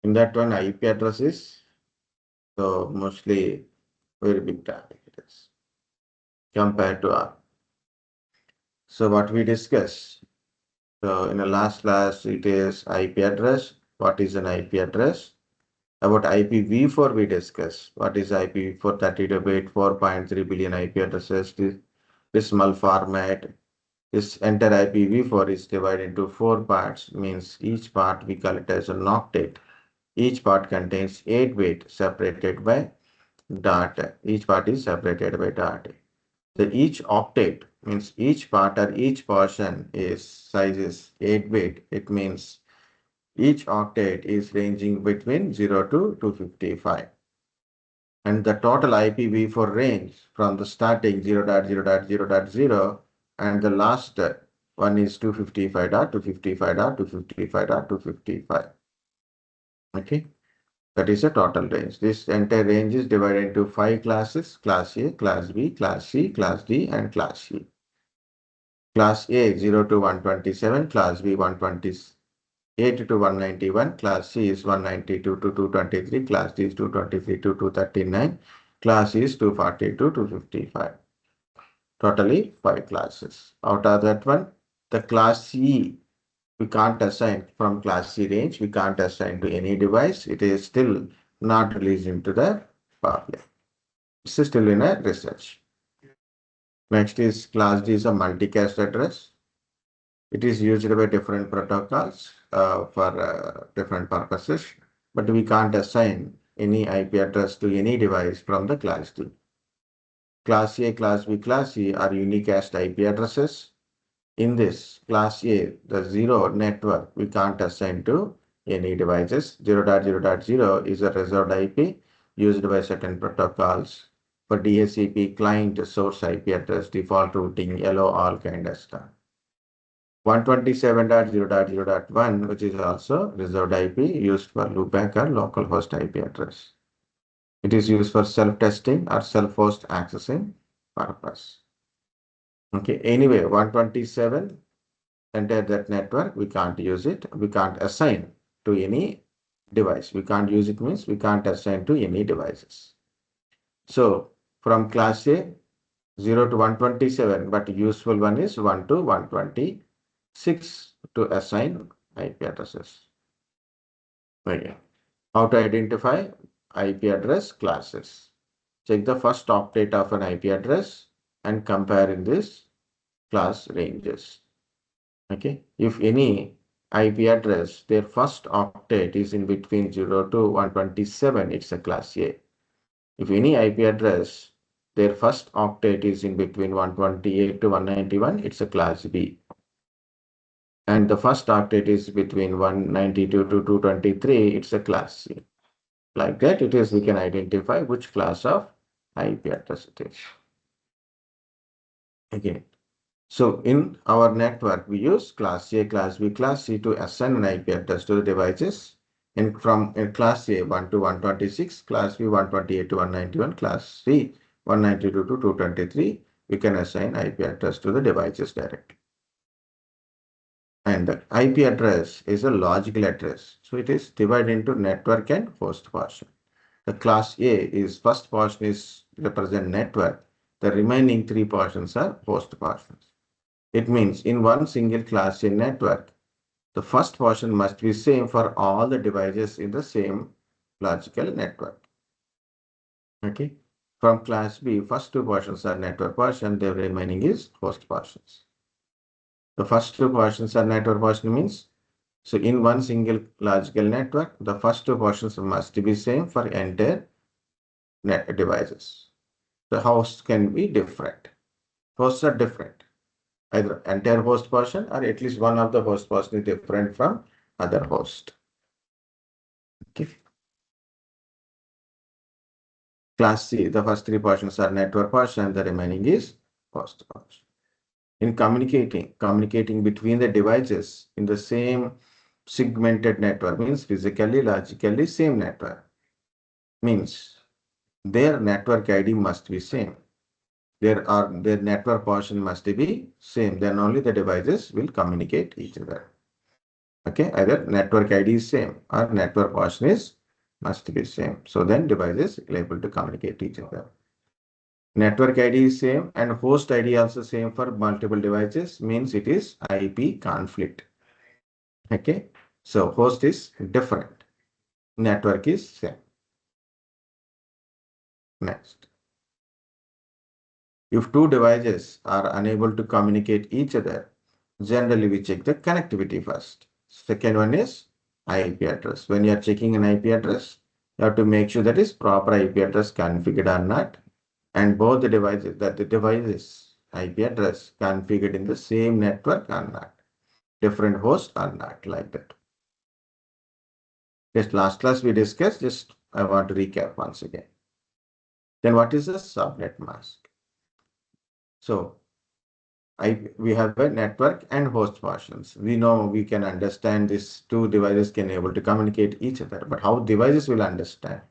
In that one, IP address is so mostly very big traffic it is compared to R. So what we discussed, so in the last class, it is IP address. What is an IP address? About IPv4 we discussed. What is IPv4? 32-bit, 4.3 billion IP addresses, this decimal format. This entire IPv4 is divided into 4 parts, means each part we call it as an octet. Each part contains 8 bits separated by dot. Each part is separated by dot. So each octet means each part or each portion is size is 8 bit. It means each octet is ranging between 0 to 255. And the total IPv4 range from the starting 0.0.0.0 and the last one is 255.255.255.255. Okay, that is a total range. This entire range is divided into 5 classes: Class A, Class B, Class C, Class D, and Class C. Class A 0 to 127, Class B 128 to 191, Class C is 192 to 223, Class D is 223 to 239, Class E is 240 to 255. Totally 5 classes. Out of that one, the Class C we can't assign from Class C range, we can't assign to any device. It is still not released into the public. This is still in a research. Next is Class D is a multicast address. It is used by different protocols for different purposes, but we can't assign any IP address to any device from the Class D. Class A, Class B, Class C are unicast IP addresses. In this Class A, the 0 network we can't assign to any devices. 0.0.0 is a reserved IP used by certain protocols for DHCP client source IP address, default routing, yellow, all kind of stuff. 127.0.0.1, which is also reserved IP used for loopback or localhost IP address. It is used for self-testing or self-host accessing purpose. Okay, anyway, 127, enter that network, we can't use it. We can't assign to any device. We can't use it means we can't assign to any devices. So from Class A, 0 to 127, but useful one is 1 to 126 to assign IP addresses. Okay. How to identify IP address classes? Check the first octet of an IP address and compare in this class ranges. Okay, if any IP address, their first octet is in between 0 to 127, it's a Class A. If any IP address, their first octet is in between 128 to 191, it's a Class B. And the first octet is between 192 to 223, it's a Class C. Like that, it is we can identify which class of IP address it is. Okay. So in our network, we use Class A, Class B, Class C to assign an IP address to the devices. And from Class A 1 to 126, Class B 128 to 191, Class C 192 to 223, we can assign IP address to the devices directly. And the IP address is a logical address. So it is divided into network and host portion. The Class A is first portion is represent network. The remaining 3 portions are host portions. It means in one single Class A network, the first portion must be same for all the devices in the same logical network. Okay. From Class B, first 2 portions are network portion, the remaining is host portions. The first 2 portions are network portion means, so in one single logical network, the first 2 portions must be same for entire net devices. The hosts can be different. Hosts are different. Either entire host portion or at least one of the host portion is different from other host. Okay. Class C, the first 3 portions are network portion, the remaining is host portion. In communicating between the devices in the same segmented network means physically, logically same network. Means their network ID must be same. Their network portion must be same. Then only the devices will communicate each other. Okay, either network ID is same or network portion is must be same. So then devices are able to communicate each other. Network ID is same and host ID also same for multiple devices, means it is IP conflict. Okay, so host is different, network is same. Next, if two devices are unable to communicate each other, generally we check the connectivity first. Second one is IP address. When you are checking an IP address, you have to make sure that is proper IP address configured or not, and both the devices, that the devices IP address configured in the same network or not, different host or not, like that. Just last class we discussed, just I want to recap once again. Then what is a subnet mask? So we have a network and host portions. We know we can understand these two devices can able to communicate each other, but how devices will understand?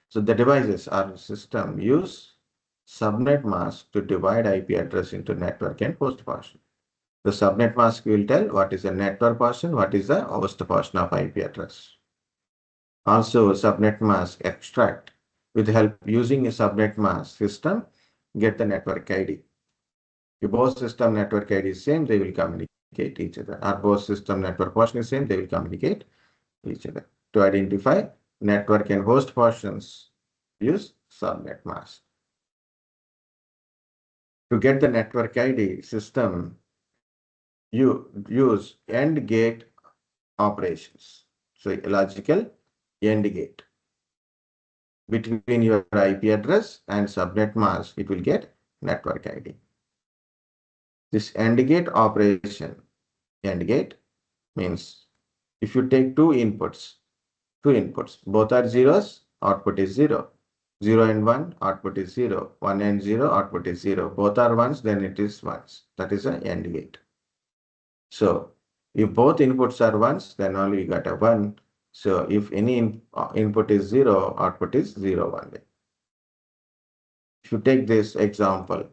So the devices or system use subnet mask to divide IP address into network and host portion. The subnet mask will tell what is the network portion, what is the host portion of IP address. Also, subnet mask extract with help using a subnet mask system, get the network ID. If both system network ID is same, they will communicate each other. Or both system network portion is same, they will communicate each other. To identify network and host portions, use subnet mask. To get the network ID system, you use AND gate operations. So logical AND gate. Between your IP address and subnet mask, it will get network ID. This AND gate operation, AND gate means if you take two inputs, both are zeros, output is 0. 0 and 1, output is 0. 1 and 0, output is 0. Both are ones, then it is ones. That is an AND gate. So if both inputs are ones, then only you got a 1. So if any input is 0, output is 0 only. If you take this example,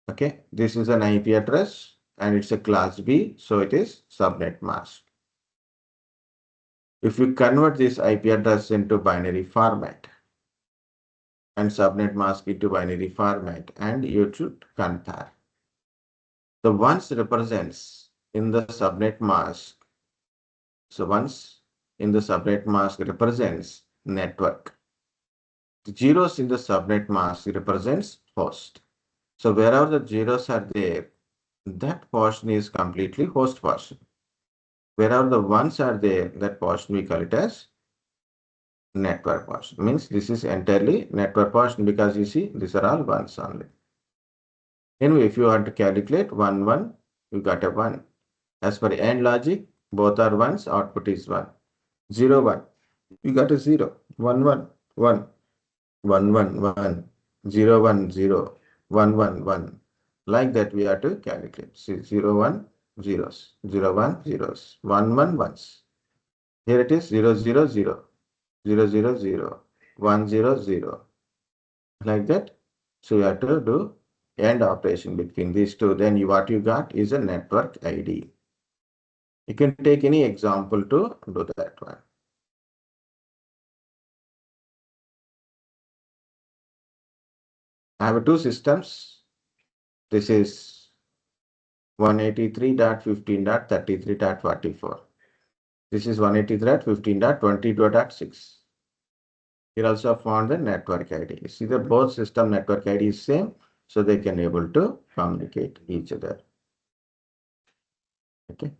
okay, this is an IP address and it's a class B, so it is subnet mask. If you convert this IP address into binary format and subnet mask into binary format, and you should compare. The ones represents in the subnet mask. So ones in the subnet mask represents network. The zeros in the subnet mask represents host. So wherever the zeros are there, that portion is completely host portion. Wherever the ones are there, that portion we call it as network portion. Means this is entirely network portion because you see these are all ones only. Anyway, if you want to calculate 1, 1, you got a 1. As per AND logic, both are ones, output is 1. 0, 1, you got a 0. 1, 1, 1. 1, 1, 1. 0, 1, 0. 1, 1, 1. Like that we have to calculate. See, 0, 1, zeros. 0, 1, zeros. 1, 1, ones. Here it is 0, 0, 0. 0, 0, 0. 1, 0, 0. Like that. So you have to do AND operation between these two. Then what you got is a network ID. You can take any example to do that one. I have two systems. This is 183.15.33.44. This is 183.15.22.6. Here also found the network ID. See that both system network ID is same, so they can able to communicate each other. Okay.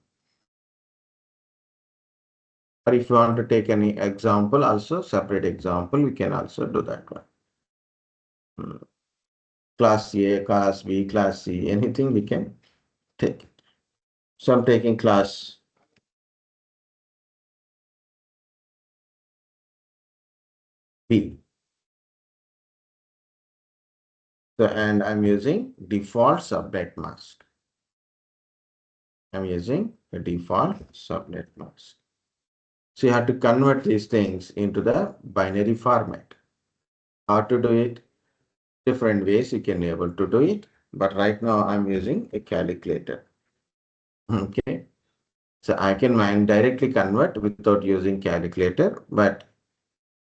Or if you want to take any example, also separate example, we can also do that one. Class A, class B, class C, anything we can take. So I'm taking class B. So, and I'm using default subnet mask. I'm using the default subnet mask. So you have to convert these things into the binary format. How to do it? Different ways you can be able to do it. But right now I'm using a calculator. Okay. So I can directly convert without using calculator, but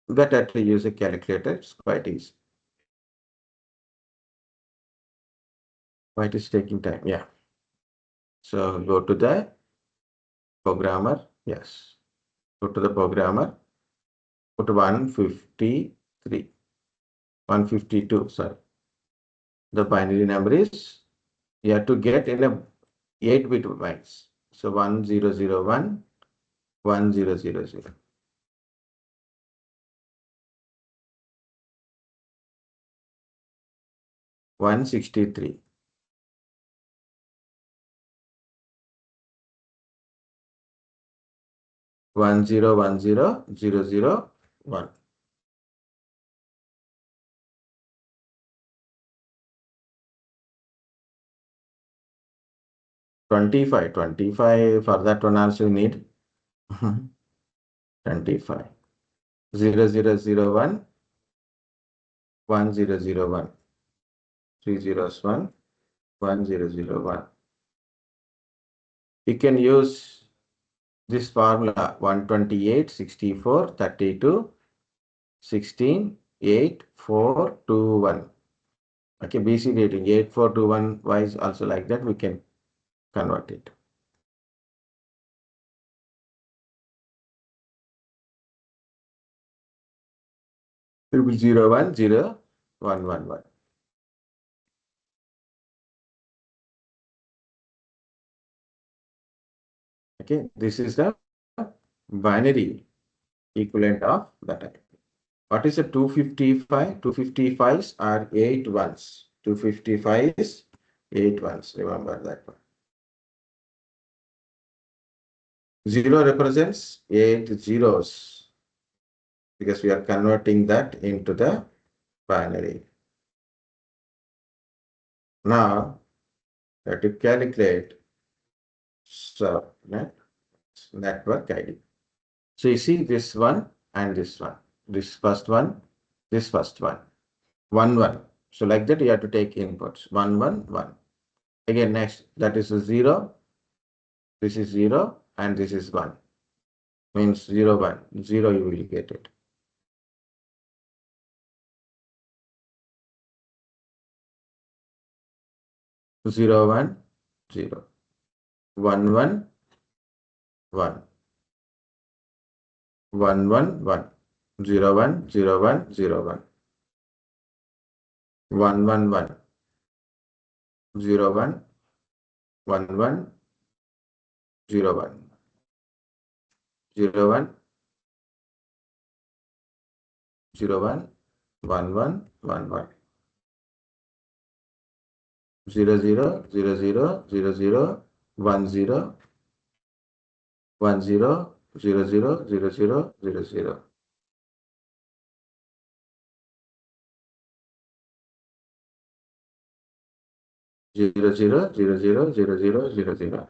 better to use a calculator. It's quite easy. Why it is taking time? Yeah. So go to the programmer. Yes. Go to the programmer. Put 153. 152. Sorry. The binary number is you have to get in a 8-bit bytes. So 1001, 1000. 163. 1010001. 25. 25 for that one also you need 25. 0001, 1001. 3 zeros 1, 1001. You can use this formula 128, 64, 32, 16, 8, 4, 2, 1. Okay, BC dating 8, 4, 2, 1 wise also like that we can convert it. 00101111. Okay, this is the binary equivalent of the type. What is a 255? 255s are 8 ones. 255 is 8 ones. Remember that one. 0 represents 8 zeros because we are converting that into the binary. Now, let to calculate subnet network ID. So you see this one and this one. This first one, this first one. 1, 1. So like that you have to take inputs. 1, 1, 1. Again next, that is a 0. This is 0 and this is 1. Means 0, 1. 0 you will get it. 0, 1, 0. 1, 1, 1. 1, 1, 1. 0, 1, 0, 1, 0, 1. 1, 1, 1. 0, 1, 1, 1, 0, 1. 0, 1, 0, 1, 1, 1, 1, 1. 0, 0, 0, 0, 0, 0, 1, 0, 1, 0, 0, 0, 0, 0, 0, 0. 0, 0, 0, 0, 0, 0, 0, 0.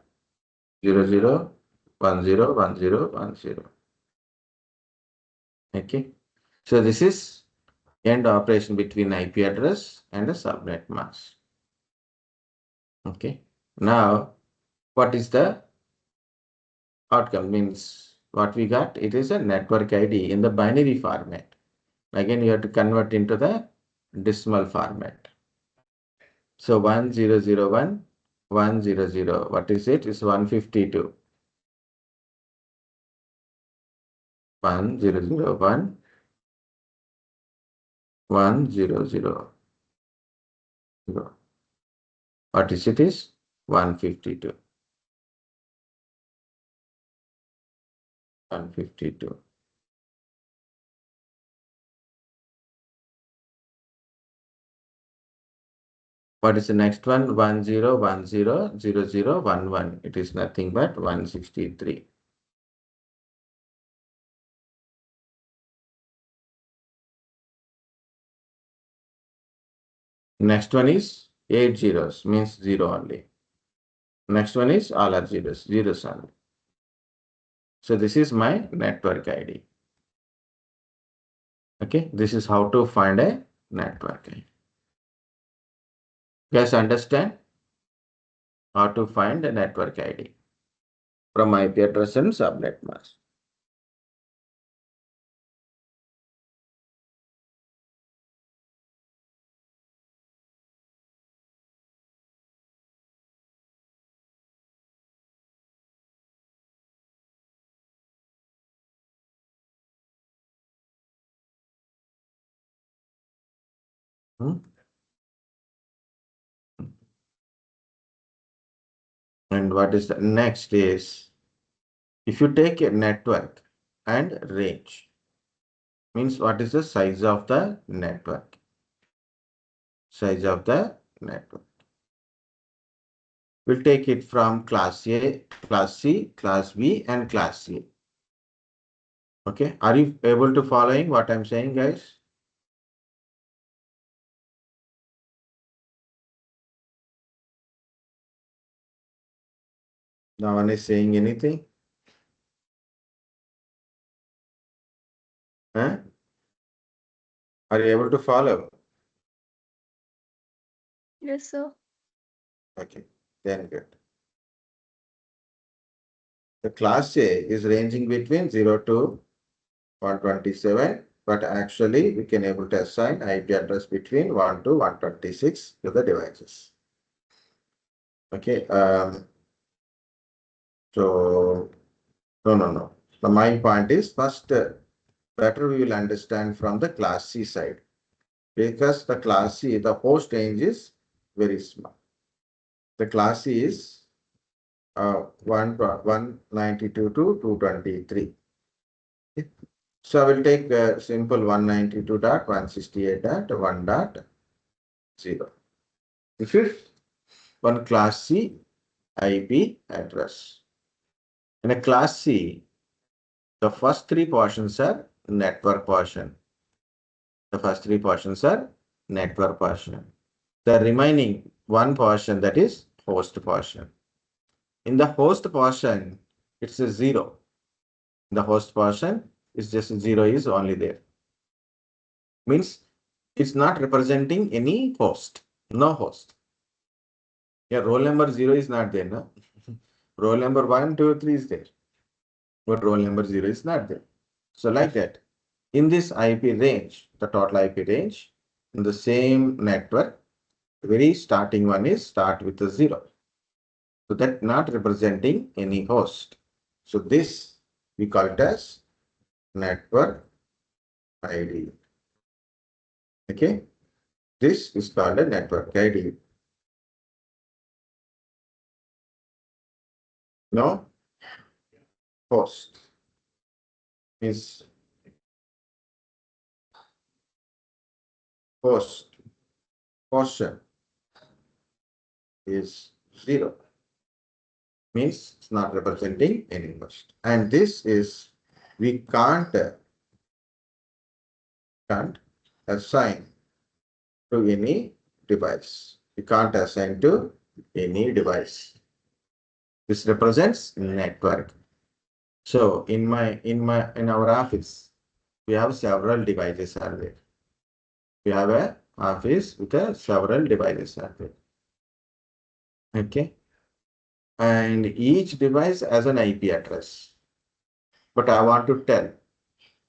0, 0, 1, 0, 1, 0, 1, 0. Okay. So this is end operation between IP address and a subnet mask. Okay. Now, what is the outcome? Means what we got? It is a network ID in the binary format. Again, you have to convert into the decimal format. So 1001, 100. What is it? It's 152. 1001, 100. What is it is 152. 152. What is the next one? 10100011. It is nothing but 163. Next one is 8 zeros, means 0 only. Next one is all are zeros, zeros only. So this is my network ID. Okay, this is how to find a network ID. Guys, understand how to find a network ID? from IP address and subnet mask. Hmm? And what is the next is, if you take a network and range, means what is the size of the network? Size of the network. We'll take it from class A, class C, class B, and class C. Okay, are you able to following what I'm saying, guys? No one is saying anything? Huh? Are you able to follow? Yes, sir. Okay, then good. The class A is ranging between 0 to 127, but actually we can able to assign IP address between 1 to 126 to the devices. Okay, so no. The my point is first, better we will understand from the class C side, because the class C, the host range is very small. The class C is 192 to 223. Okay. So I will take a simple 192.168.1.0. This is one class C IP address. In a class C, the first three portions are network portion. The first three portions are network portion. The remaining one portion, that is host portion. In the host portion, it's a 0. In the host portion, it's just 0 is only there. Means it's not representing any host. No host. Yeah, roll number 0 is not there, no? Roll number 1, 2, 3 is there. But roll number 0 is not there. So like that. In this IP range, the total IP range, in the same network, the very starting one is start with a 0. So that not representing any host. So this we call it as network ID. Okay. This is called a network ID. No host is host portion is 0. Means it's not representing any host. And this is, we can't assign to any device. We can't assign to any device. This represents network. So in our office, we have several devices are there. We have a office with several devices are there. Okay. And each device has an IP address. But I want to tell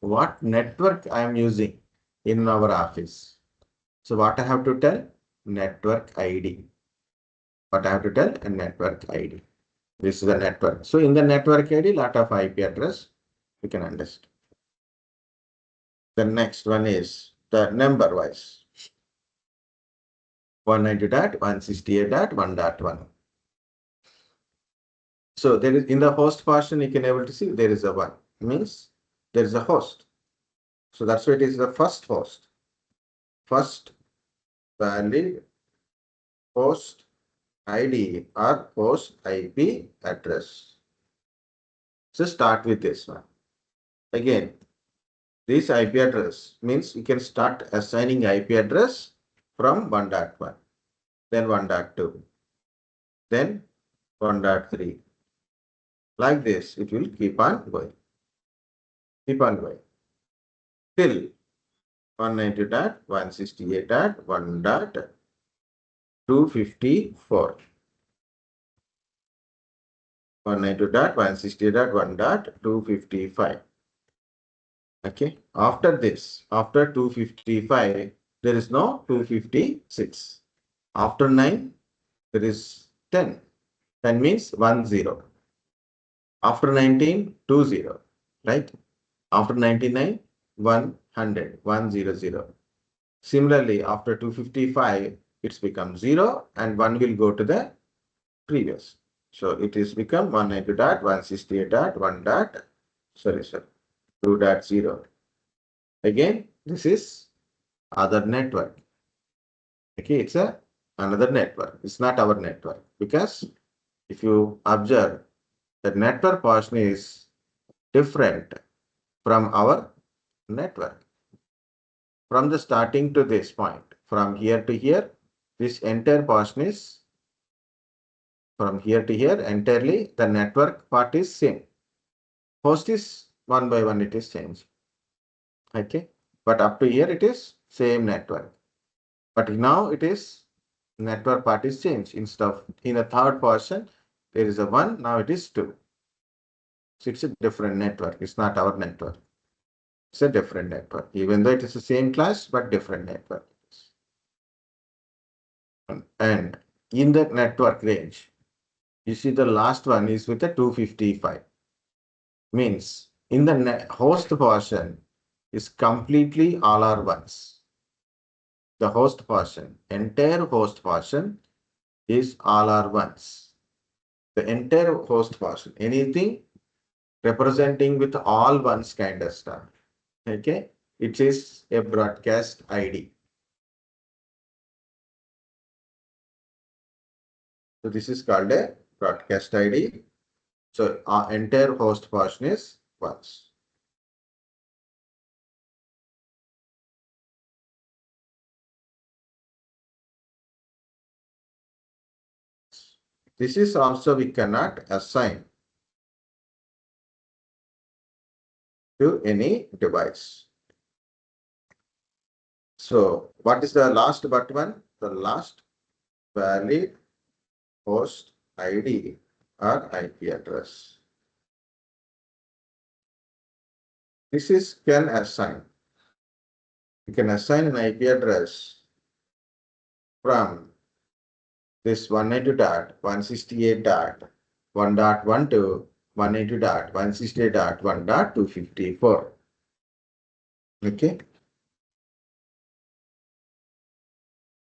what network I am using in our office. So what I have to tell? Network ID. What I have to tell? A network ID. This is the network. So in the network ID, lot of IP address you can understand. The next one is the number wise. 192.168.1.1. So there is, in the host portion, you can able to see there is a 1. Means there is a host. So that's why it is the first host. First valid host ID or host IP address. So start with this one. Again, this IP address means you can start assigning IP address from 1.1, then 1.2, then 1.3. Like this, it will keep on going. Keep on going. Till 192.168.1.254. 192.168.1.255. Okay. After this, after 255, there is no 256. After 9, there is 10. 10 means 10. After 19, 20. Right? After 99, 100. 100. Similarly, after 255, it's become 0 and 1 will go to the previous. So it is become 192.168.1 dot, sorry, 2.0. Again, this is other network. Okay, it's another network. It's not our network because if you observe, the network portion is different from our network. From the starting to this point, from here to here, this entire portion is from here to here entirely. The network part is same. Host is one by one, it is changed. Okay, but up to here it is same network. But now it is network part is changed. Instead of in a third portion, there is a 1, now it is 2. So it's a different network. It's not our network. It's a different network. Even though it is the same class, but different network. And in the network range, you see the last one is with a 255. Means in the host portion is completely all are ones. The host portion, entire host portion is all are ones. The entire host portion, anything representing with all ones kind of stuff. Okay, it is a broadcast ID. So this is called a broadcast ID. So our entire host portion is ones. This is also we cannot assign to any device. So what is the last but one? The last valid host ID or IP address. This is can assign. You can assign an IP address from this 192.168.1.1 to 192.168.1.254. Okay.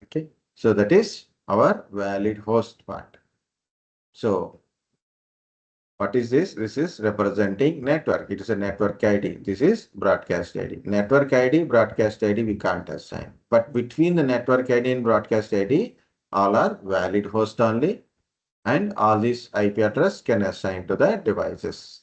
Okay. So that is our valid host part. So what is this? This is representing network. It is a network ID. This is broadcast ID. Network ID, broadcast ID, we can't assign. But between the network ID and broadcast ID, all are valid host only. And all these IP address can assign to the devices.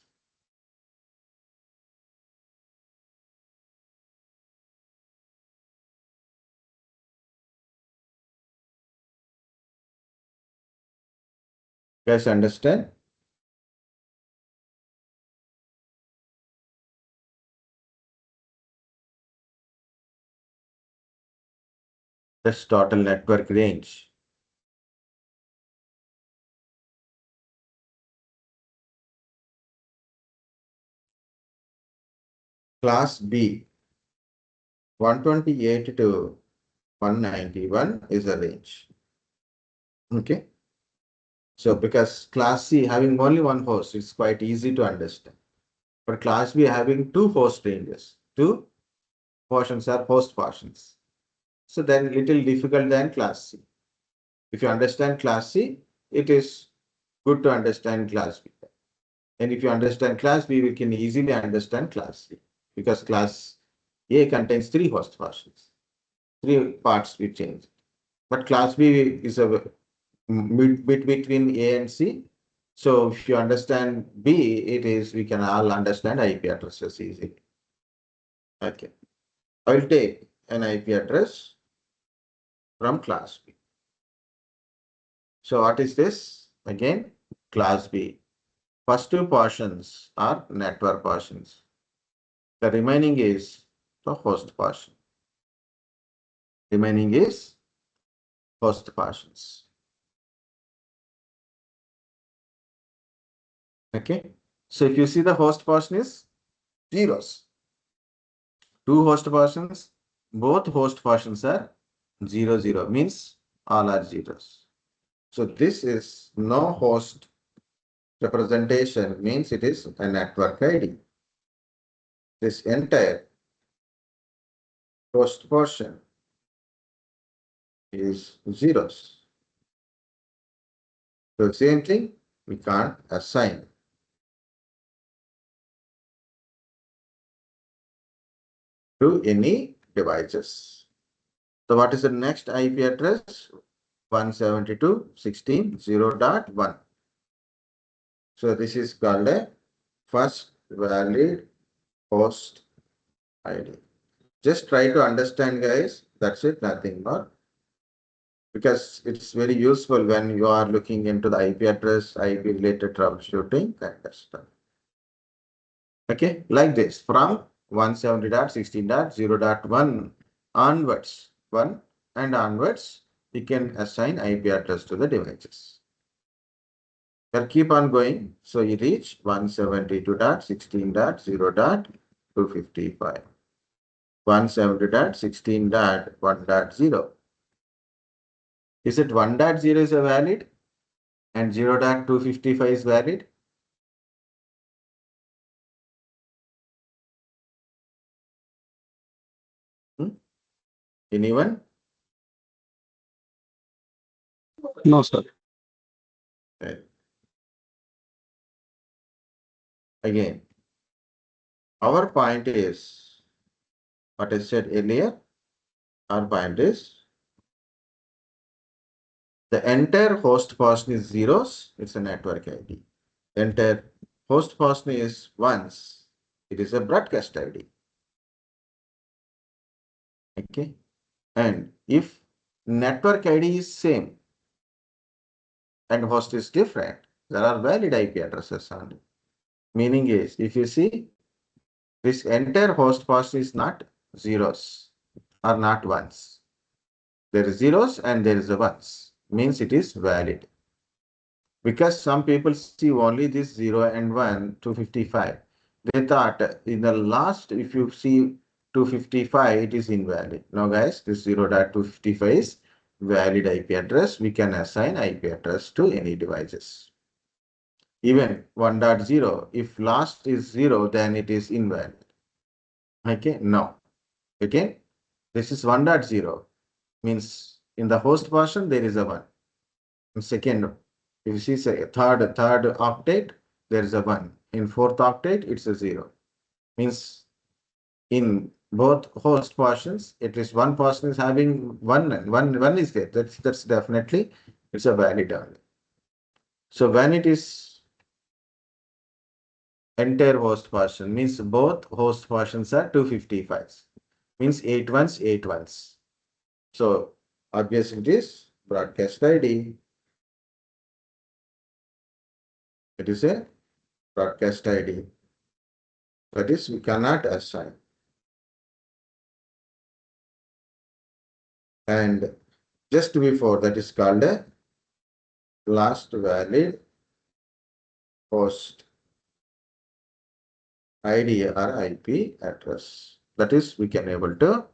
You guys understand? That's total network range. Class B, 128 to 191 is the range. Okay. So because class C having only one host, it's quite easy to understand. For class B having two host ranges, two portions are host portions. So then little difficult than class C. If you understand class C, it is good to understand class B. And if you understand class B, we can easily understand class C because class A contains three host portions, three parts we change. But class B is a bit between A and C. So if you understand B, it is we can all understand IP addresses easily. Okay. I will take an IP address from class B. So what is this? Again, class B. First two portions are network portions. The remaining is the host portion. Remaining is host portions. Okay. So if you see the host portion is zeros. Two host portions, both host portions are 0, 0, means all are zeros. So this is no host representation, means it is a network ID. This entire host portion is zeros. So same thing, we can't assign to any devices. So what is the next IP address? 172.16.0.1. So this is called a first valid host ID. Just try to understand, guys. That's it, nothing more. Because it's very useful when you are looking into the IP address, IP related troubleshooting kind of stuff. Okay, like this from 170.16.0.1 onwards, 1 and onwards, we can assign IP address to the devices. We'll keep on going. So you reach 172.16.0.255. 170.16.1.0. Is it 1.0 is a valid and 0.255 is valid? Anyone? No, sir. Right. Again, our point is what I said earlier. Our point is the entire host portion is zeros. It's a network ID. Entire host portion is ones. It is a broadcast ID. Okay. And if network ID is same and host is different, there are valid IP addresses only. Meaning is, if you see, this entire host portion is not zeros or not ones. There is zeros and there is a ones. Means it is valid. Because some people see only this 0 and 1, 255. They thought in the last, if you see 255, it is invalid. Now guys, this 0.255 is valid IP address. We can assign IP address to any devices. Even 1.0, if last is 0, then it is invalid. Okay, no. Okay, this is 1.0, means in the host portion, there is a 1. In second, if you see say, third octet, there is a 1. In fourth octet, it's a 0. Means in both host portions, at least one portion is having one is there. That's definitely, it's a valid only. So when it is entire host portion, means both host portions are 255s, means 8 ones, 8 ones. So obviously it is broadcast ID. It is a broadcast ID. That is, we cannot assign. And just before, that is called a last valid host ID or IP address. That is, we can able to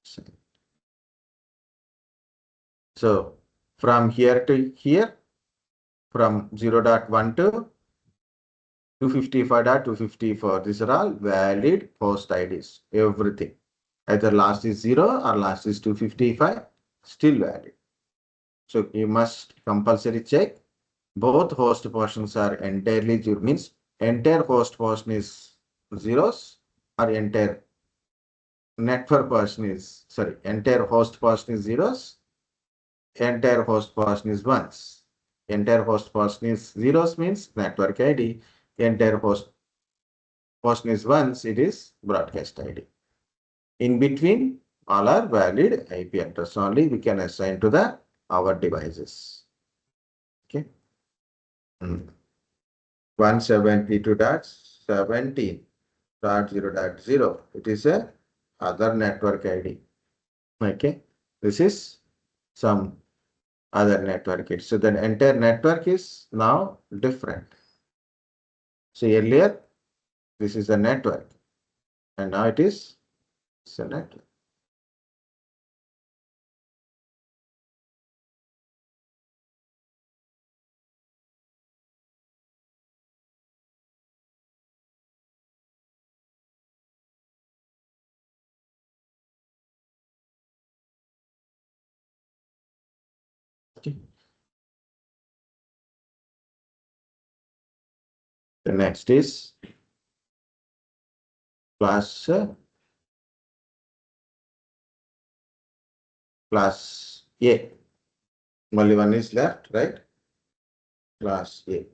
assign. So from here to here, from 0.1 to 255.254, these are all valid host IDs, everything. Either last is 0 or last is 255, still valid. So you must compulsory check. Both host portions are entirely zero, means entire host portion is zeros or entire network portion is, sorry, entire host portion is zeros, entire host portion is ones. Entire host portion is zeros means network ID, entire host portion is ones, it is broadcast ID. In between, all are valid IP address only we can assign to the our devices. Okay. 172.17.0.0. It is a other network ID. Okay. This is some other network ID. So the entire network is now different. So earlier, this is a network, and now it's a network. Okay. The next is class class A. Only one is left, right? Class A.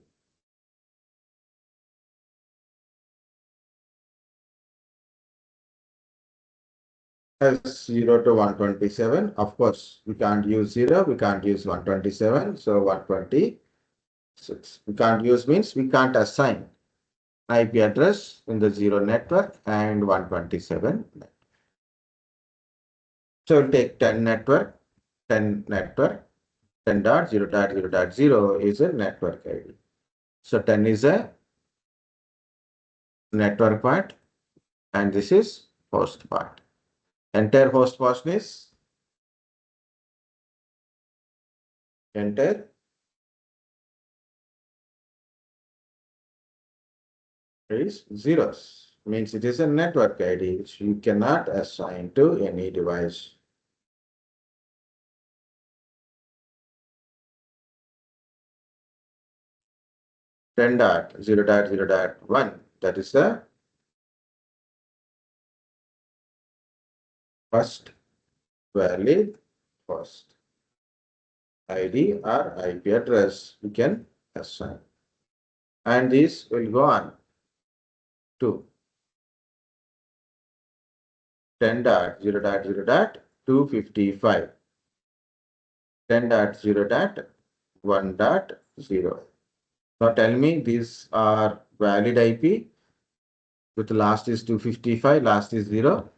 Has 0 to 127. Of course, we can't use 0, we can't use 127, so 126. We can't use means we can't assign IP address in the 0 network and 127. So we'll take 10 network, 10 network, 10.0.0.0 is a network ID. So 10 is a network part and this is host part. Entire host portion is entire is zeros. Means it is a network ID which you cannot assign to any device. Ten dot 0.0.1, that is the first valid host ID or IP address we can assign. And this will go on to 10.0.0.255, 10.0.1.0. Now tell me these are valid IP with last is 255, last is 0.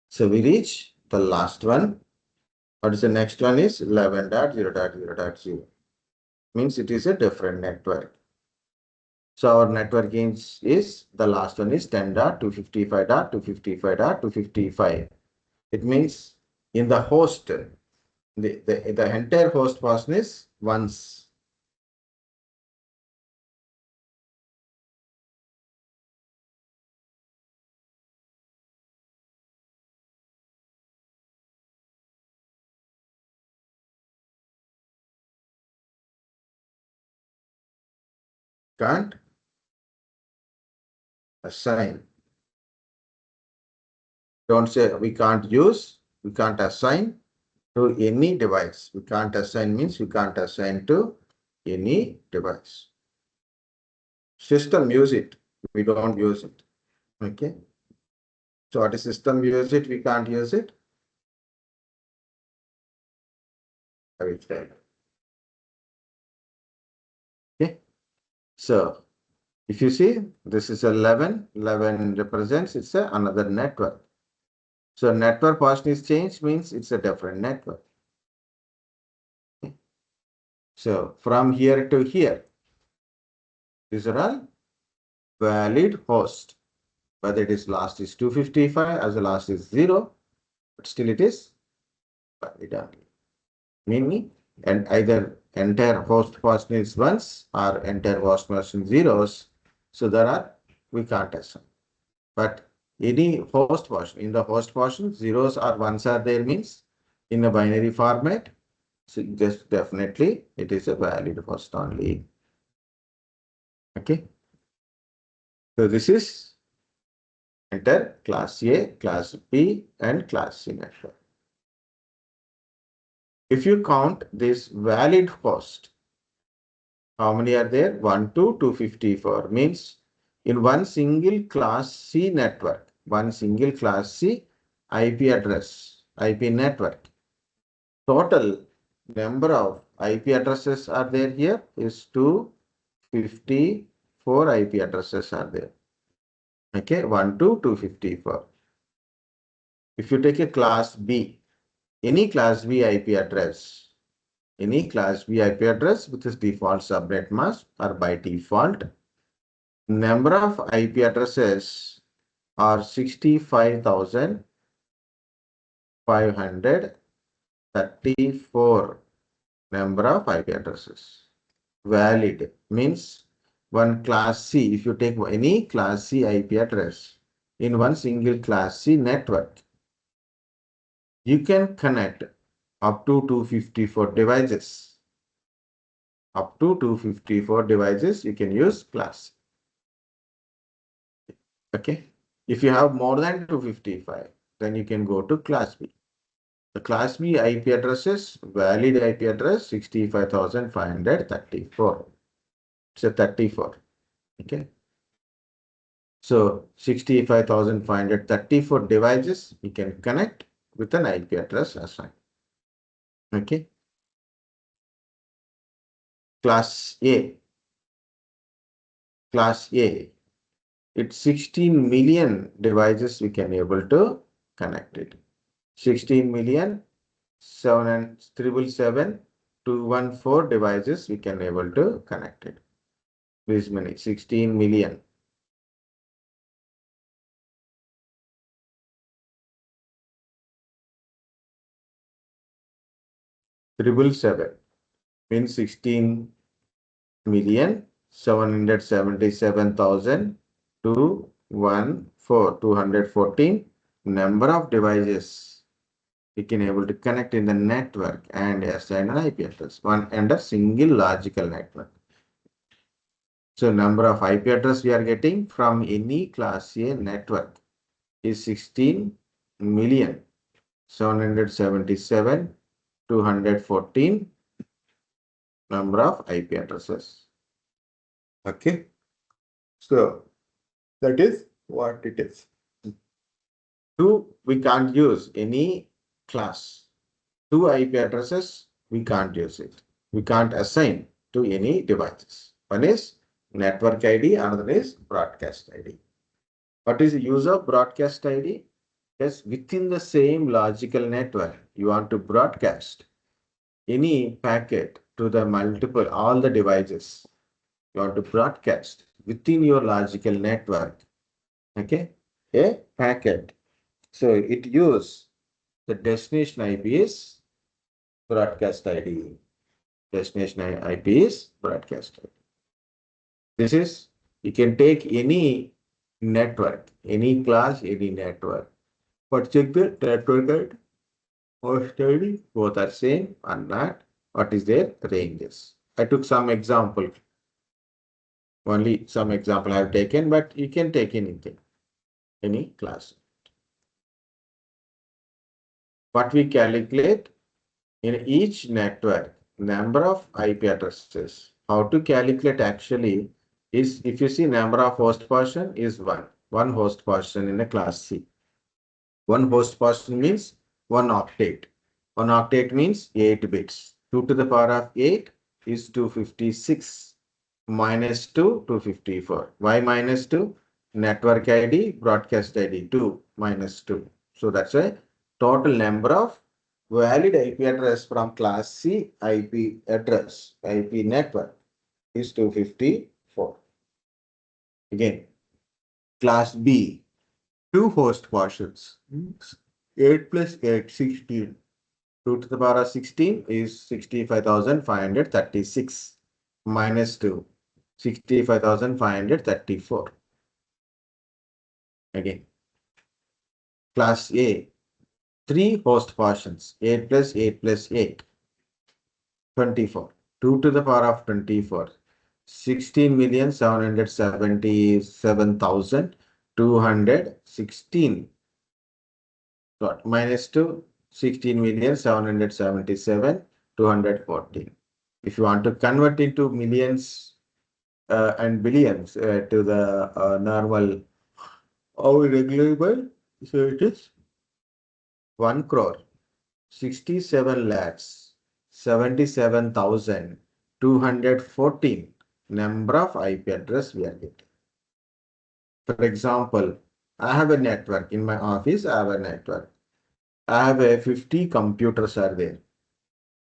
So we reach the last one. What is the next one is 11.0.0.0. Means it is a different network. So our network is the last one is 10.255.255.255. It means in the host, the entire host portion is once. Can't assign. Don't say we can't use, we can't assign to any device. We can't assign means we can't assign to any device. System use it, we don't use it. Okay. So what is system use it, we can't use it. I will tell. Okay. So if you see, this is 11, 11 represents it's another network. So network portion is changed means it's a different network. Okay. So from here to here, these are all valid host. Whether it is last is 255 as the last is 0, but still it is valid only. Meaning, and either entire host portion is ones or entire host portion zeros. So there are, we can't assign. But any host portion, in the host portion, zeros or ones are there means in a binary format. So just definitely it is a valid host only. Okay. So this is enter class A, class B, and class C network. If you count this valid host, how many are there? 1 to 254 means in one single class C network, one single class C IP address, IP network. Total number of IP addresses are there here is 254 IP addresses are there. Okay, 1 to 254. If you take a class B, any class B IP address, any class B IP address with this default subnet mask or by default, number of IP addresses are 65,534 number of IP addresses. Valid means one class C, if you take any class C IP address in one single class C network, you can connect up to 254 devices. Up to 254 devices you can use class. Okay. If you have more than 255, then you can go to class B. The class B IP addresses, valid IP address 65,534. It's a 34. Okay. So 65,534 devices you can connect with an IP address assigned. Okay. Class A. Class A. It's 16 million devices we can able to connect it. 16 million 777,214 devices we can able to connect it. This many 16 million. Triple seven means 16,777,214 number of devices we can able to connect in the network and assign an IP address, one under single logical network. So number of IP address we are getting from any class A network is 16,777,214 number of IP addresses. Okay. So that is what it is. Two, we can't use any class. Two IP addresses, we can't use it. We can't assign to any devices. One is network ID, another is broadcast ID. What is the use of broadcast ID? Yes, within the same logical network, you want to broadcast any packet to the multiple, all the devices. You want to broadcast within your logical network. Okay, a packet. So it use the destination IP is broadcast ID. Destination IP is broadcast ID. This is, you can take any network, any class, any network. But check the network ID, host ID, both are same or not. What is their ranges? I took some example. Only some example I have taken, but you can take anything, any class. What we calculate in each network, number of IP addresses. How to calculate actually is, if you see number of host person is one host person in a class C. One host person means one octet. One octet means 8 bits. 2 to the power of 8 is 256. Minus 2, 254. Why minus 2? Network ID, broadcast ID, 2 minus 2. So that's a total number of valid IP address from class C IP address, IP network is 254. Again, class B, two host portions, 8 plus 8, 16. 2 to the power of 16 is 65,536 minus 2. 65,534. Again, class A, three host portions, 8 plus 8 plus 8, 24. 2 to the power of 24, 16,777,214 216 dot minus 2 16,777,214. If you want to convert into millions and billions to the normal or regular, so it is 1 crore 67 lakhs 77,214 number of IP address we are getting. For example, I have a network in my office. I have a network. I have a 50 computers are there.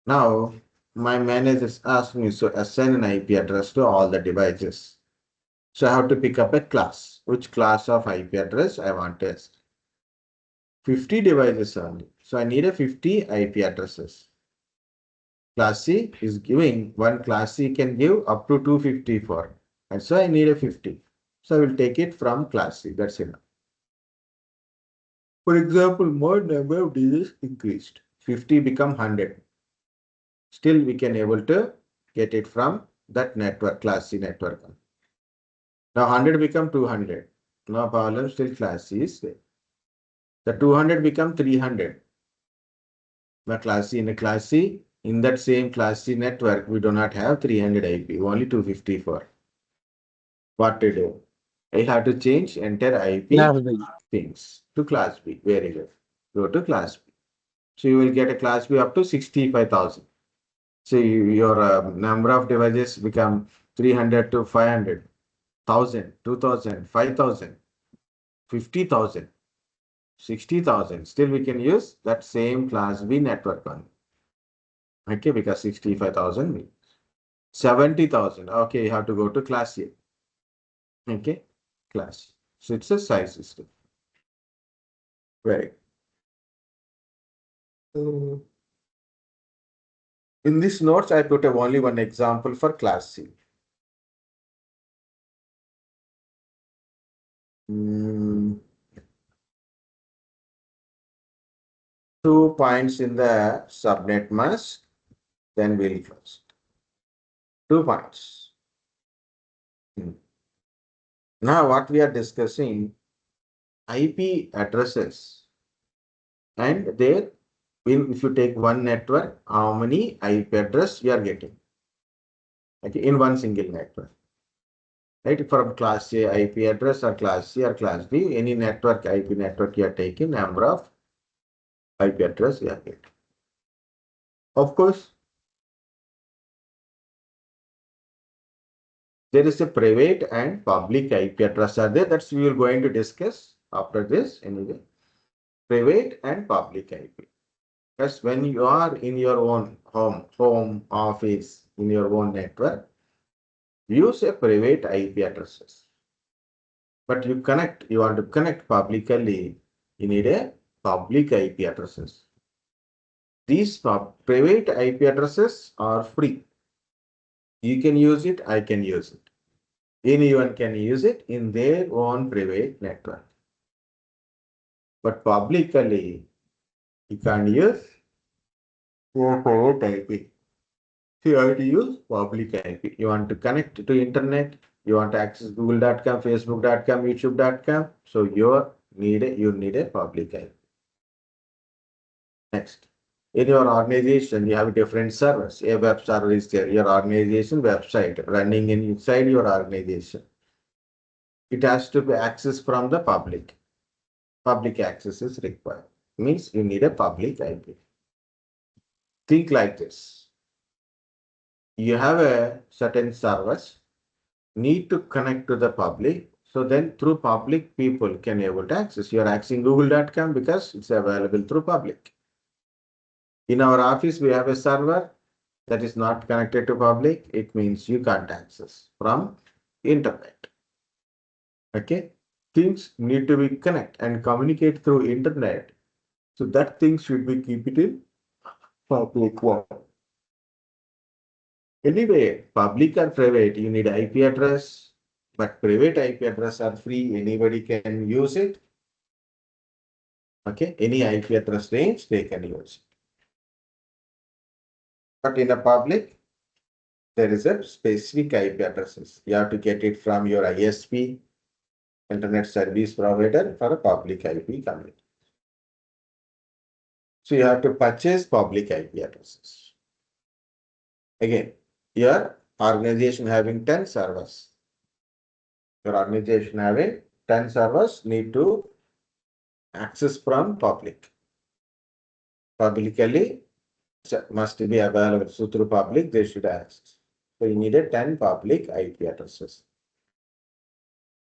Now, my managers ask me to assign an IP address to all the devices. So I have to pick up a class. Which class of IP address I want to assign? 50 devices only. So I need a 50 IP addresses. Class C is giving one class C can give up to 254. And so I need a 50. So I will take it from class C. That's enough. For example, more number of digits increased. 50 become 100. Still we can able to get it from that network, class C network. Now 100 become 200. No problem, still class C is there. The 200 become 300. The class C in a class C, in that same class C network, we do not have 300 IP, only 254. What to do? I have to change entire IP Class B. things to class B. Very good. Go to class B. So you will get a class B up to 65,000. So your number of devices become 300 to 500, 1,000, 2,000, 5,000, 50,000, 60,000. Still we can use that same class B network one. Okay, because 65,000 means 70,000. Okay, you have to go to class A. Okay, class. So it's a size system. Very good. In this notes, I put only one example for class C. Mm, 2 points in the subnet mask, then we'll close. 2 points. Now what we are discussing, IP addresses, and there, if you take one network, how many IP address you are getting? Okay, in one single network. Right, from class A IP address or class C or class D, any network IP network you are taking, number of IP address you are getting. Of course, there is a private and public IP address are there. That's we are going to discuss after this anyway. Private and public IP. Because when you are in your own home, office, in your own network, use a private IP addresses. But you want to connect publicly, you need a public IP addresses. These private IP addresses are free. You can use it, I can use it. Anyone can use it in their own private network. But publicly, you can't use your private IP. So you have to use public IP. You want to connect to internet, you want to access google.com, facebook.com, youtube.com. So you need a public IP. Next. In your organization, you have different servers. A web server is there, your organization website running inside your organization. It has to be accessed from the public. Public access is required. Means you need a public IP. Think like this. You have a certain servers need to connect to the public. So then through public, people can able to access. You are accessing google.com because it's available through public. In our office, we have a server that is not connected to public. It means you can't access from internet. Okay. Things need to be connect and communicate through internet. So that thing should be keep it in public one. Anyway, public or private, you need IP address, but private IP address are free. Anybody can use it. Okay, any IP address range, they can use it. But in a public, there is a specific IP addresses. You have to get it from your ISP internet service provider for a public IP community. So you have to purchase public IP addresses. Again, your organization having 10 servers. Your organization having 10 servers need to access from public. Publicly must be available. So through public, they should access. So you needed 10 public IP addresses.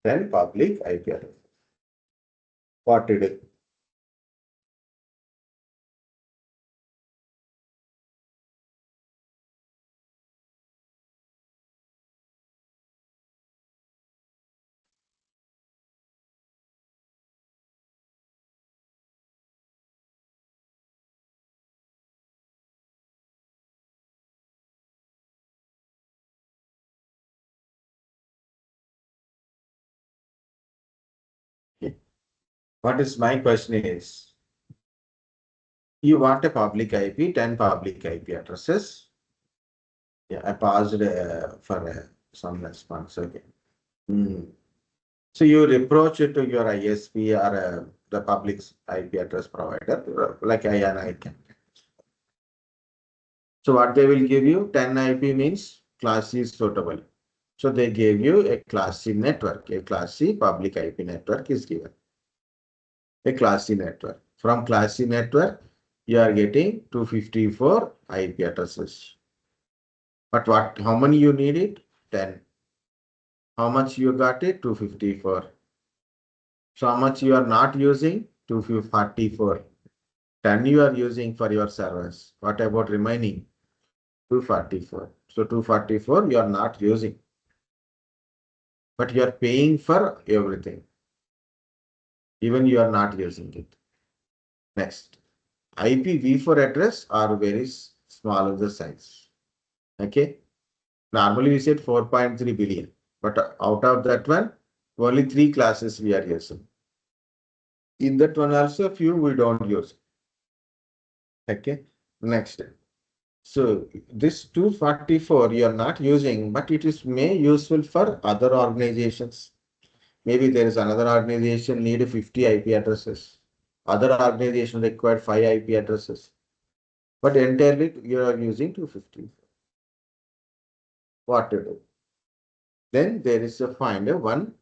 10 public IP addresses. What to do? What is my question is, you want a public IP, 10 public IP addresses. Yeah, I paused for some response. Okay. Hmm. So you approach it to your ISP or the public IP address provider, like I can. So what they will give you, 10 IP means class C is suitable. So they gave you a class C network, a class C public IP network is given. A class C network. From class C network, you are getting 254 IP addresses. But how many you need it? 10. How much you got it? 254. So how much you are not using? 244. 10 you are using for your servers. What about remaining? 244. So 244 you are not using. But you are paying for everything. Even you are not using it. Next. IPv4 address are very small of the size. Okay. Normally we said 4.3 billion. But out of that one, only 3 classes we are using. In that one also few we don't use. Okay. Next. So this 244 you are not using, but it is may useful for other organizations. Maybe there is another organization need 50 IP addresses. Other organization require 5 IP addresses. But entirely you are using 250. What to do? Then there is a find a one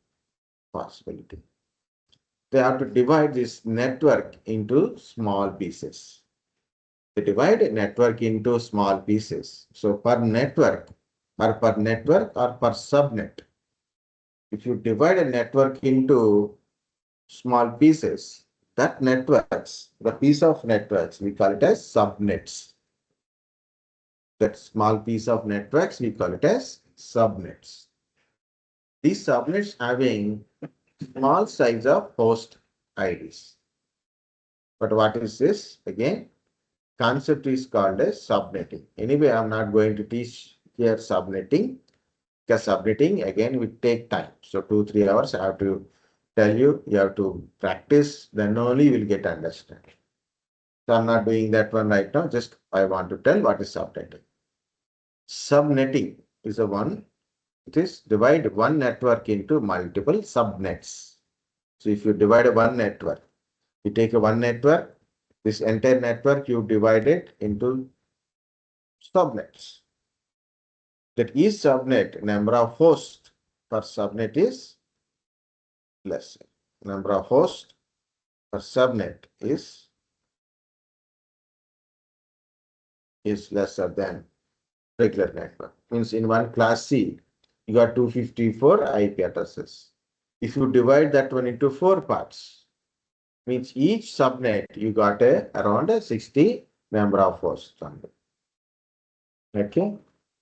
possibility. They have to divide this network into small pieces. They divide a network into small pieces. So per network or per subnet, if you divide a network into small pieces, that networks, the piece of networks, we call it as subnets. That small piece of networks, we call it as subnets. These subnets having small size of host IDs. But what is this? Again, concept is called as subnetting. Anyway, I'm not going to teach here subnetting, because subnetting again will take time. So 2-3 hours I have to tell you, you have to practice, then only you will get understanding. So I'm not doing that one right now, just I want to tell what is subnetting. Subnetting is a one, it is divide one network into multiple subnets. So if you divide one network, you take a one network, this entire network you divide it into subnets. That each subnet number of hosts per subnet is lesser. Number of hosts per subnet is lesser than regular network. Means in one class C, you got 254 IP addresses. If you divide that one into 4 parts, means each subnet you got around 60 number of hosts. Okay.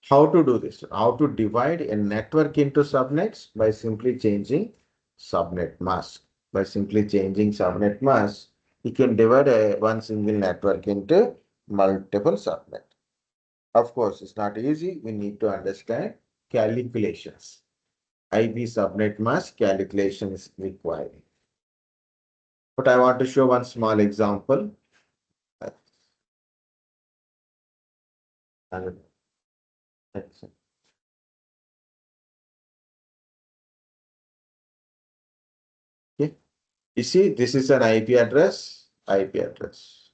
How to do this? How to divide a network into subnets? By simply changing subnet mask. By simply changing subnet mask, you can divide one single network into multiple subnets. Of course, it's not easy. We need to understand calculations. IP subnet mask calculation is required. But I want to show one small example. You see, this is an IP address, IP address.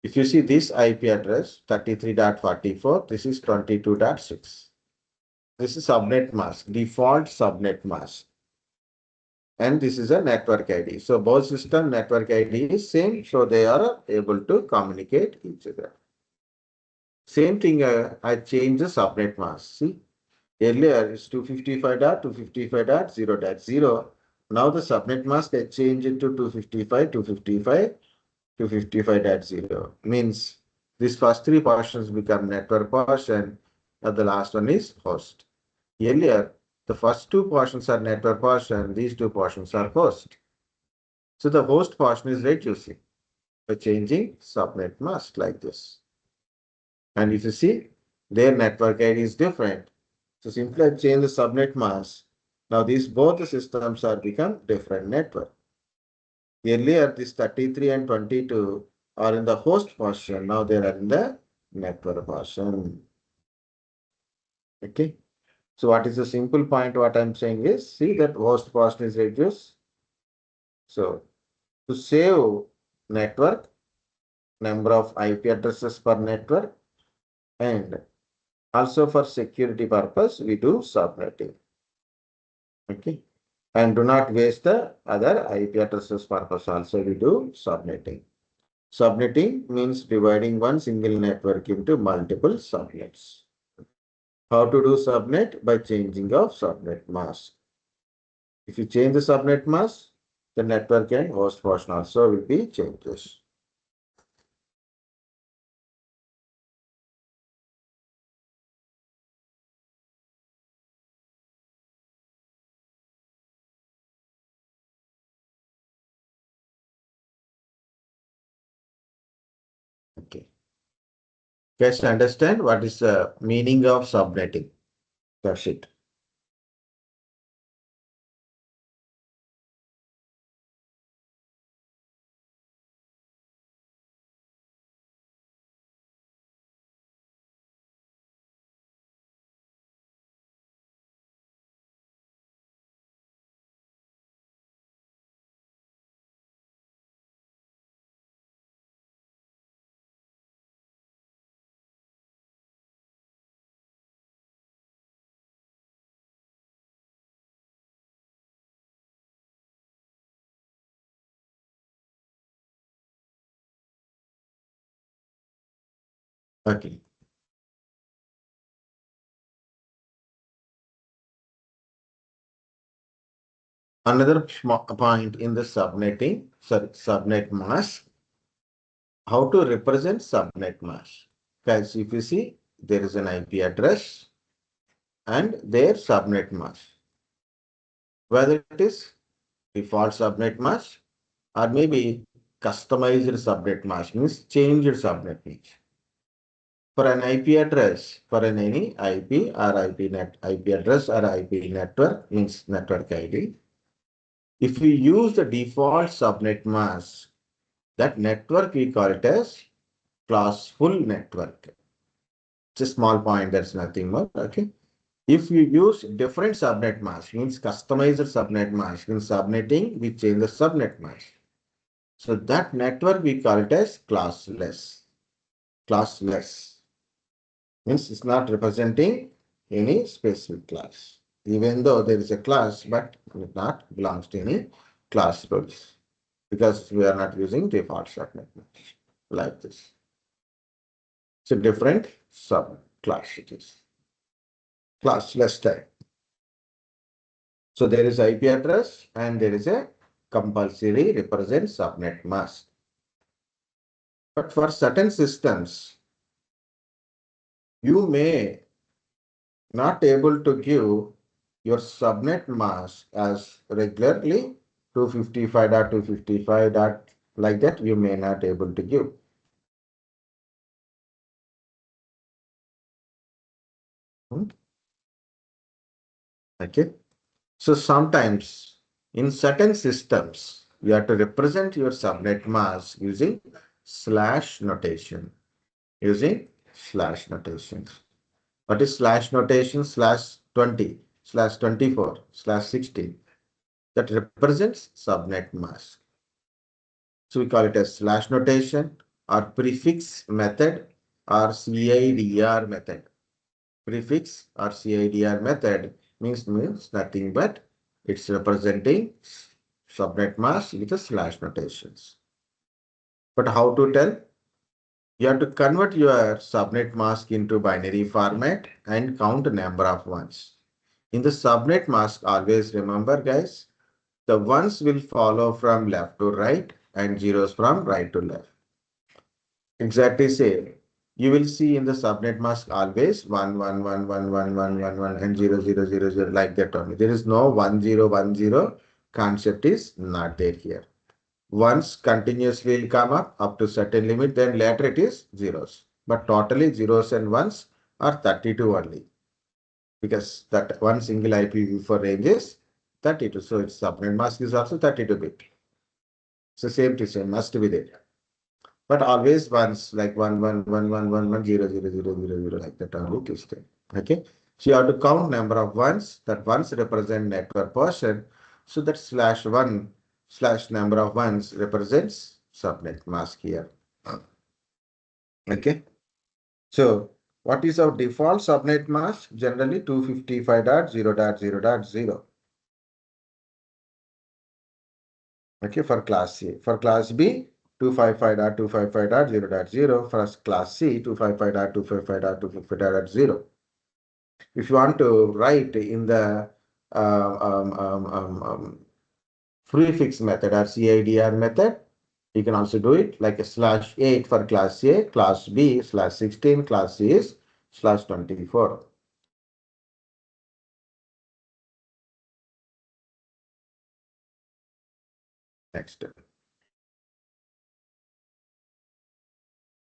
If you see this IP address, 33.44, this is 22.6. This is subnet mask, default subnet mask. And this is a network ID. So both system network ID is same, so they are able to communicate each other. Same thing, I changed the subnet mask. See, earlier it's 255.255.0.0. Now the subnet mask I changed it to 255.255.0. Means these first three portions become network portion, and the last one is host. Earlier, the first two portions are network portion, these two portions are host. So the host portion is reducing by changing subnet mask like this. And if you see, their network ID is different. So simply I change the subnet mask. Now these both the systems are become different network. Earlier, this 33 and 22 are in the host portion. Now they are in the network portion. Okay. So what is the simple point? What I'm saying is, see that host portion is reduced. So to save network, number of IP addresses per network, and also for security purpose, we do subnetting. Okay. And do not waste the other IP addresses purpose also, we do subnetting. Subnetting means dividing one single network into multiple subnets. How to do subnet? By changing of subnet mask. If you change the subnet mask, the network and host portion also will be changes. Okay. Guys, understand what is the meaning of subnetting? That's it. Okay. Another point in the subnetting, sorry, subnet mask, how to represent subnet mask. Guys, if you see, there is an IP address and their subnet mask. Whether it is default subnet mask or maybe customized subnet mask, means changed subnet mask. For an IP address, for an any IP or IP address or IP network, means network ID. If we use the default subnet mask, that network we call it as classful network. It's a small point, there's nothing more. Okay. If you use different subnet mask, means customized subnet mask, in subnetting, we change the subnet mask. So that network we call it as classless. Classless means it's not representing any specific class. Even though there is a class, but it not belongs to any class rules because we are not using default subnet mask like this. It's a different subclass it is. Classless type. So there is IP address and there is a compulsory represent subnet mask. But for certain systems, you may not able to give your subnet mask as regularly 255.255. Like that, you may not able to give. Okay. So sometimes in certain systems, you have to represent your subnet mask using slash notation. Using slash notation. What is slash notation? Slash 20, slash 24, slash 16. that represents subnet mask. So we call it as slash notation or prefix method or CIDR method. Prefix or CIDR method means nothing but it's representing subnet mask with the slash notations. But how to tell? You have to convert your subnet mask into binary format and count number of ones. In the subnet mask, always remember guys, the ones will follow from left to right and zeros from right to left. Exactly same. You will see in the subnet mask always 1 1 1 1 1 1 1 1 and 0 0 0 0 like that only. There is no 1 0 1 0 concept is not there here. Once continuously will come up to certain limit, then later it is zeros. But totally zeros and ones are 32 only because that one single IPv4 range is 32. So its subnet mask is also 32 bit. So same to same must be there. But always ones like 1 1 1 1 1 1 0 0 0 0 0 like that only to stay. Okay. So you have to count number of ones that ones represent network portion. So that slash one slash number of ones represents subnet mask here. Okay. So what is our default subnet mask? Generally 255.0.0.0. Okay, for class C. For class B, 255.255.0.0. For class C, 255.255.255.0. If you want to write in the uh, um, um, um, um, prefix method or CIDR method, you can also do it like a /8 for class A, class B /16, class C is /24. Next.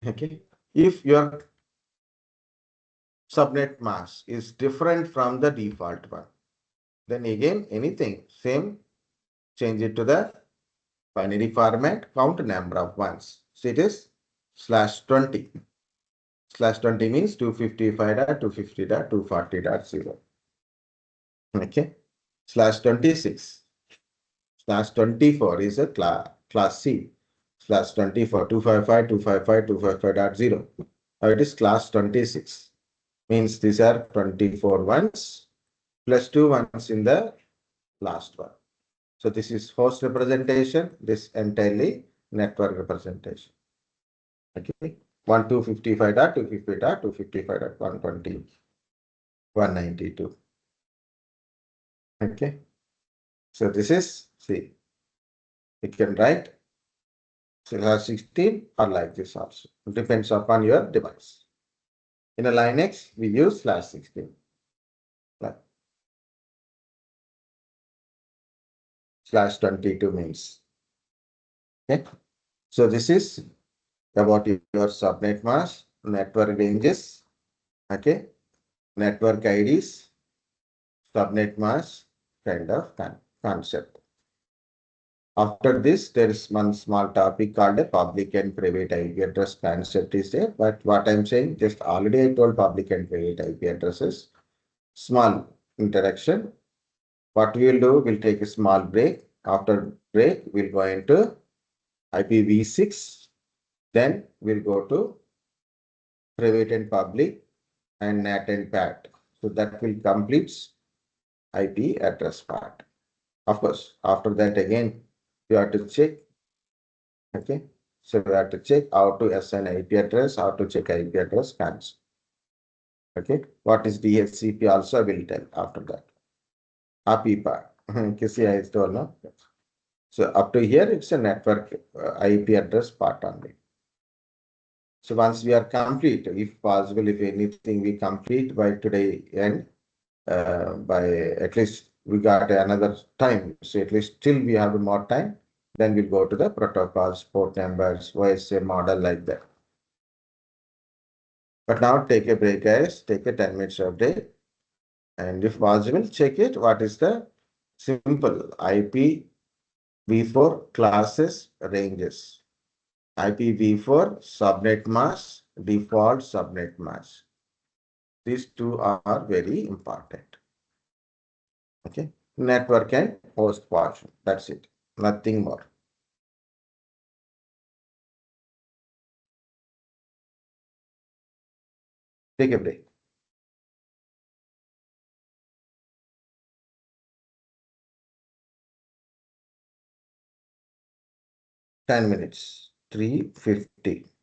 Okay. If your subnet mask is different from the default one, then again anything, same, change it to the binary format, count number of ones. So it is /20. /20 means 255.250.240.0. Okay. /26. /24 is a class C. /24, 255, 255, 255.0. Now it is class 26. Means these are 24 ones plus 2 ones in the last one. So this is host representation, this entirely network representation. Okay. 1255.250.255.120, 192. Okay. So this is, see, you can write /16 or like this also. It depends upon your device. In a Linux, we use /16. Like /22 means. Okay. So this is about your subnet mask, network ranges, okay, network IDs, subnet mask kind of concept. After this, there is one small topic called a public and private IP address concept is there. But what I'm saying, just already I told public and private IP addresses. Small interaction. What we'll do, we'll take a small break. After break, we'll go into IPv6. Then we'll go to private and public and NAT and PAT. So that will complete IP address part. Of course, after that again, you have to check. Okay. So we have to check how to assign IP address, how to check IP address scans. Okay. What is DHCP also I will tell after that. API part. Kisi I told no. So up to here it's a network IP address part only. So once we are complete, if possible, if anything we complete by today end, by at least we got another time. So at least till we have more time, then we'll go to the protocols, port numbers, OSA model like that. But now take a break, guys. Take a 10 minutes of break. And if possible, check it. What is the simple IPv4 classes ranges? IPv4 subnet mask, default subnet mask. These two are very important. Okay. network and host portion. That's it. Nothing more. Take a break. 10 minutes. 3:50.